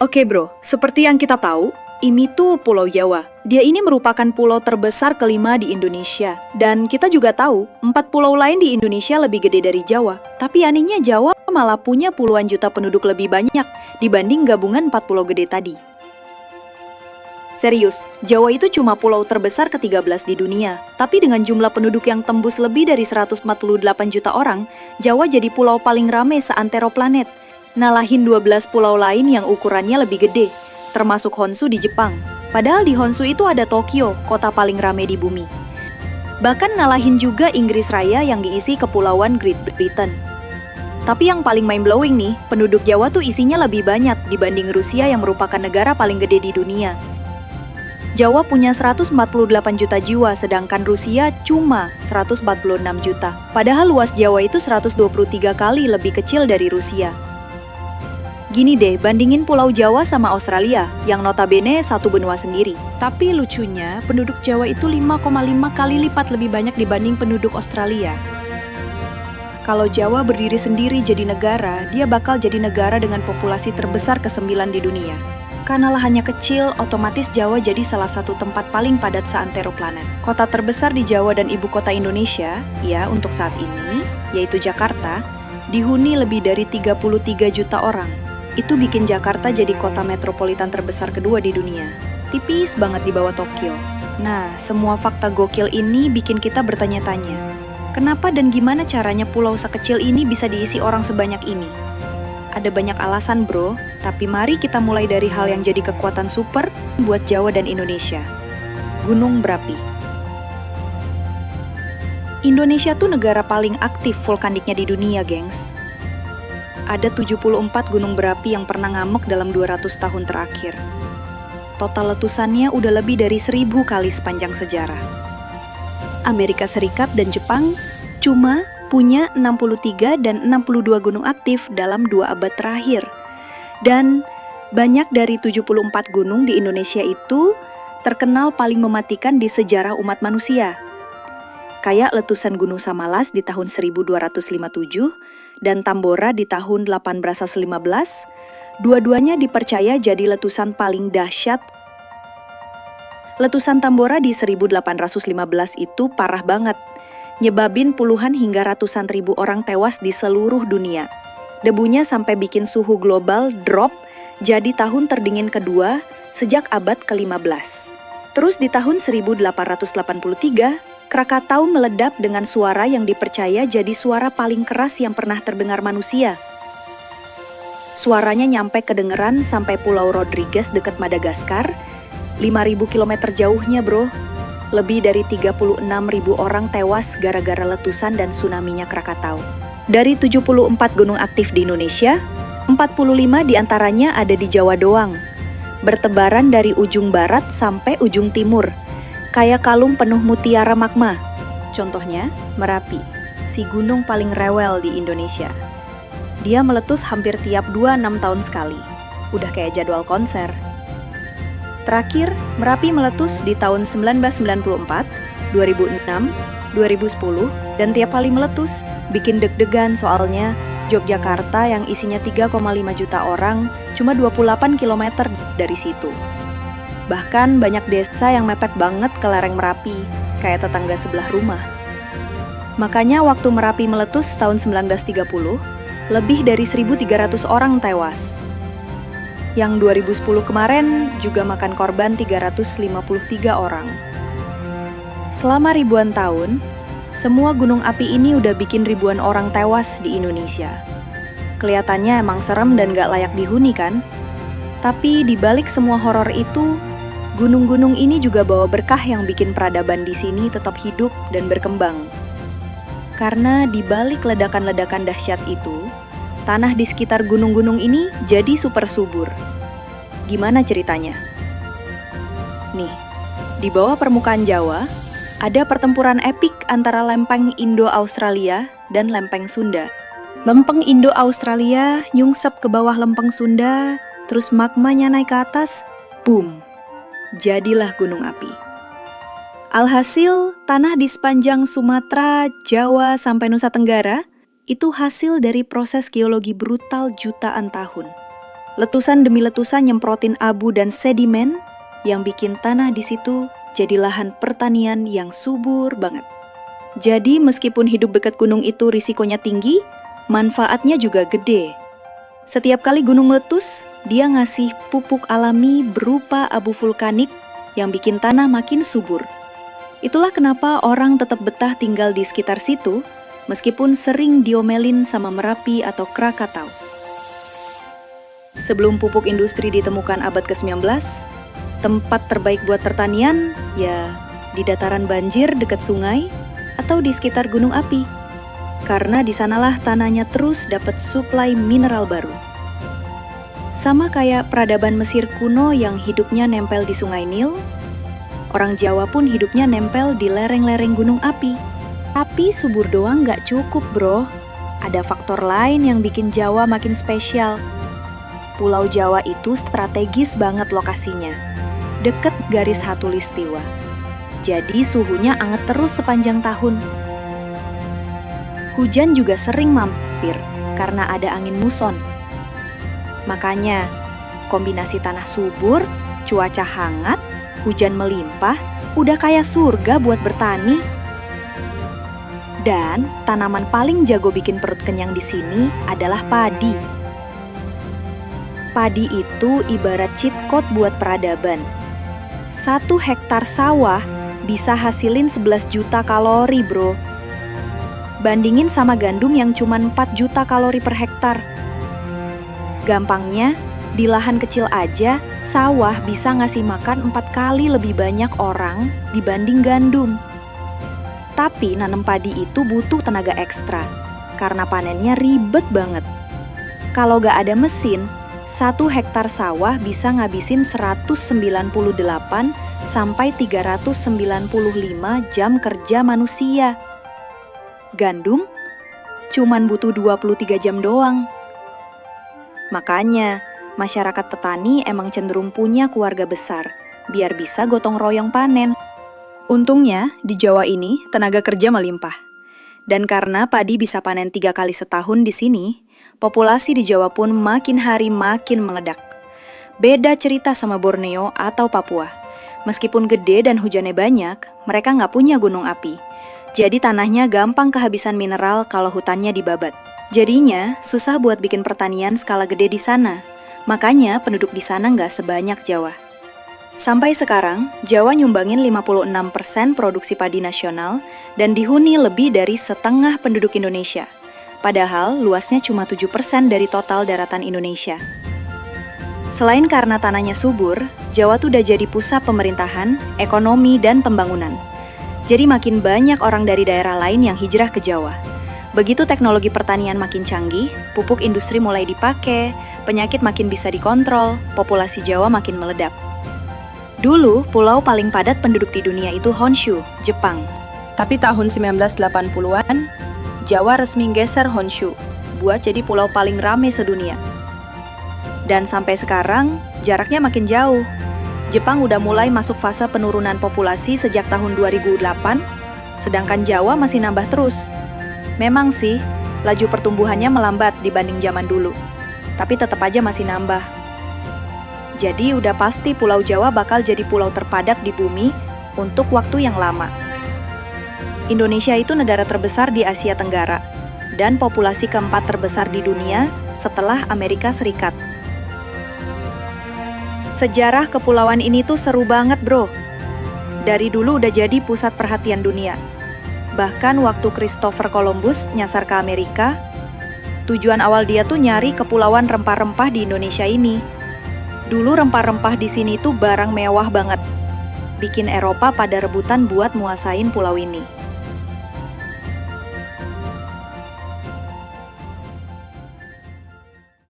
Oke bro, seperti yang kita tahu, ini tuh Pulau Jawa. Dia ini merupakan pulau terbesar kelima di Indonesia. Dan kita juga tahu, 4 pulau lain di Indonesia lebih gede dari Jawa. Tapi anehnya Jawa malah punya puluhan juta penduduk lebih banyak dibanding gabungan 4 pulau gede tadi. Serius, Jawa itu cuma pulau terbesar ke-13 di dunia. Tapi dengan jumlah penduduk yang tembus lebih dari 148 juta orang, Jawa jadi pulau paling rame seantero planet. Ngalahin 12 pulau lain yang ukurannya lebih gede, termasuk Honshu di Jepang. Padahal di Honshu itu ada Tokyo, kota paling rame di bumi. Bahkan ngalahin juga Inggris Raya yang diisi Kepulauan Great Britain. Tapi yang paling mind-blowing nih, penduduk Jawa tuh isinya lebih banyak dibanding Rusia yang merupakan negara paling gede di dunia. Jawa punya 148 juta jiwa, sedangkan Rusia cuma 146 juta. Padahal luas Jawa itu 123 kali lebih kecil dari Rusia. Gini deh, bandingin Pulau Jawa sama Australia, yang notabene satu benua sendiri. Tapi lucunya, penduduk Jawa itu 5,5 kali lipat lebih banyak dibanding penduduk Australia. Kalau Jawa berdiri sendiri jadi negara, dia bakal jadi negara dengan populasi terbesar ke-9 di dunia. Karena lahannya kecil, otomatis Jawa jadi salah satu tempat paling padat seantero planet. Kota terbesar di Jawa dan ibu kota Indonesia, ya untuk saat ini, yaitu Jakarta, dihuni lebih dari 33 juta orang. Itu bikin Jakarta jadi kota metropolitan terbesar kedua di dunia. Tipis banget di bawah Tokyo. Nah, semua fakta gokil ini bikin kita bertanya-tanya. Kenapa dan gimana caranya pulau sekecil ini bisa diisi orang sebanyak ini? Ada banyak alasan bro, tapi mari kita mulai dari hal yang jadi kekuatan super buat Jawa dan Indonesia. Gunung berapi. Indonesia tuh negara paling aktif vulkaniknya di dunia, gengs. Ada 74 gunung berapi yang pernah ngamuk dalam 200 tahun terakhir. Total letusannya udah lebih dari 1000 kali sepanjang sejarah. Amerika Serikat dan Jepang cuma punya 63 dan 62 gunung aktif dalam 2 abad terakhir. Dan banyak dari 74 gunung di Indonesia itu terkenal paling mematikan di sejarah umat manusia. Kayak letusan Gunung Samalas di tahun 1257 dan Tambora di tahun 1815, dua-duanya dipercaya jadi letusan paling dahsyat. Letusan Tambora di 1815 itu parah banget, nyebabin puluhan hingga ratusan ribu orang tewas di seluruh dunia. Debunya sampai bikin suhu global drop jadi tahun terdingin kedua sejak abad ke-15. Terus di tahun 1883, Krakatau meledak dengan suara yang dipercaya jadi suara paling keras yang pernah terdengar manusia. Suaranya nyampe kedengeran sampai Pulau Rodrigues dekat Madagaskar, 5.000 km jauhnya bro. Lebih dari 36.000 orang tewas gara-gara letusan dan tsunami-nya Krakatau. Dari 74 gunung aktif di Indonesia, 45 diantaranya ada di Jawa doang. Bertebaran dari ujung barat sampai ujung timur, kayak kalung penuh mutiara magma. Contohnya, Merapi, si gunung paling rewel di Indonesia. Dia meletus hampir tiap 2-6 tahun sekali. Udah kayak jadwal konser. Terakhir, Merapi meletus di tahun 1994, 2006, 2010, dan tiap kali meletus, bikin deg-degan soalnya Yogyakarta yang isinya 3,5 juta orang cuma 28 km dari situ. Bahkan banyak desa yang mepet banget ke lereng Merapi, kayak tetangga sebelah rumah. Makanya waktu Merapi meletus tahun 1930, lebih dari 1.300 orang tewas. Yang 2010 kemarin juga makan korban 353 orang. Selama ribuan tahun, semua gunung api ini udah bikin ribuan orang tewas di Indonesia. Kelihatannya emang serem dan gak layak dihuni kan? Tapi di balik semua horor itu, gunung-gunung ini juga bawa berkah yang bikin peradaban di sini tetap hidup dan berkembang. Karena di balik ledakan-ledakan dahsyat itu, tanah di sekitar gunung-gunung ini jadi super subur. Gimana ceritanya? Nih, di bawah permukaan Jawa, ada pertempuran epik antara lempeng Indo-Australia dan lempeng Sunda. Lempeng Indo-Australia nyungsep ke bawah lempeng Sunda, terus magmanya naik ke atas, boom! Jadilah gunung api. Alhasil, tanah di sepanjang Sumatera, Jawa, sampai Nusa Tenggara, itu hasil dari proses geologi brutal jutaan tahun. Letusan demi letusan nyemprotin abu dan sedimen yang bikin tanah di situ jadi lahan pertanian yang subur banget. Jadi meskipun hidup dekat gunung itu risikonya tinggi, manfaatnya juga gede. Setiap kali gunung meletus, dia ngasih pupuk alami berupa abu vulkanik yang bikin tanah makin subur. Itulah kenapa orang tetap betah tinggal di sekitar situ, meskipun sering diomelin sama Merapi atau Krakatau. Sebelum pupuk industri ditemukan abad ke-19, tempat terbaik buat pertanian ya di dataran banjir dekat sungai atau di sekitar gunung api. Karena di sanalah tanahnya terus dapat suplai mineral baru. Sama kayak peradaban Mesir kuno yang hidupnya nempel di Sungai Nil, orang Jawa pun hidupnya nempel di lereng-lereng gunung api. Tapi subur doang nggak cukup, bro. Ada faktor lain yang bikin Jawa makin spesial. Pulau Jawa itu strategis banget lokasinya, deket garis khatulistiwa. Jadi suhunya anget terus sepanjang tahun. Hujan juga sering mampir karena ada angin muson. Makanya, kombinasi tanah subur, cuaca hangat, hujan melimpah, udah kayak surga buat bertani. Dan tanaman paling jago bikin perut kenyang di sini adalah padi. Padi itu ibarat cheat code buat peradaban. 1 hektar sawah bisa hasilin 11 juta kalori, bro. Bandingin sama gandum yang cuma 4 juta kalori per hektar. Gampangnya, di lahan kecil aja, sawah bisa ngasih makan 4 kali lebih banyak orang dibanding gandum. Tapi nanam padi itu butuh tenaga ekstra, karena panennya ribet banget. Kalau gak ada mesin, 1 hektar sawah bisa ngabisin 198 sampai 395 jam kerja manusia. Gandum cuman butuh 23 jam doang. Makanya, masyarakat petani emang cenderung punya keluarga besar, biar bisa gotong royong panen. Untungnya, di Jawa ini tenaga kerja melimpah. Dan karena padi bisa panen 3 kali setahun di sini, populasi di Jawa pun makin hari makin mengedak. Beda cerita sama Borneo atau Papua. Meskipun gede dan hujannya banyak, mereka nggak punya gunung api. Jadi tanahnya gampang kehabisan mineral kalau hutannya dibabat. Jadinya, susah buat bikin pertanian skala gede di sana. Makanya penduduk di sana nggak sebanyak Jawa. Sampai sekarang, Jawa nyumbangin 56% produksi padi nasional dan dihuni lebih dari setengah penduduk Indonesia. Padahal luasnya cuma 7% dari total daratan Indonesia. Selain karena tanahnya subur, Jawa tuh udah jadi pusat pemerintahan, ekonomi, dan pembangunan. Jadi makin banyak orang dari daerah lain yang hijrah ke Jawa. Begitu teknologi pertanian makin canggih, pupuk industri mulai dipakai, penyakit makin bisa dikontrol, populasi Jawa makin meledak. Dulu, pulau paling padat penduduk di dunia itu Honshu, Jepang. Tapi tahun 1980-an, Jawa resmi geser Honshu, buat jadi pulau paling rame sedunia. Dan sampai sekarang, jaraknya makin jauh. Jepang udah mulai masuk fase penurunan populasi sejak tahun 2008, sedangkan Jawa masih nambah terus. Memang sih, laju pertumbuhannya melambat dibanding zaman dulu, tapi tetap aja masih nambah. Jadi udah pasti Pulau Jawa bakal jadi pulau terpadat di bumi untuk waktu yang lama. Indonesia itu negara terbesar di Asia Tenggara, dan populasi keempat terbesar di dunia setelah Amerika Serikat. Sejarah kepulauan ini tuh seru banget, bro. Dari dulu udah jadi pusat perhatian dunia. Bahkan waktu Christopher Columbus nyasar ke Amerika, tujuan awal dia tuh nyari kepulauan rempah-rempah di Indonesia ini. Dulu rempah-rempah di sini tuh barang mewah banget. Bikin Eropa pada rebutan buat nguasain pulau ini.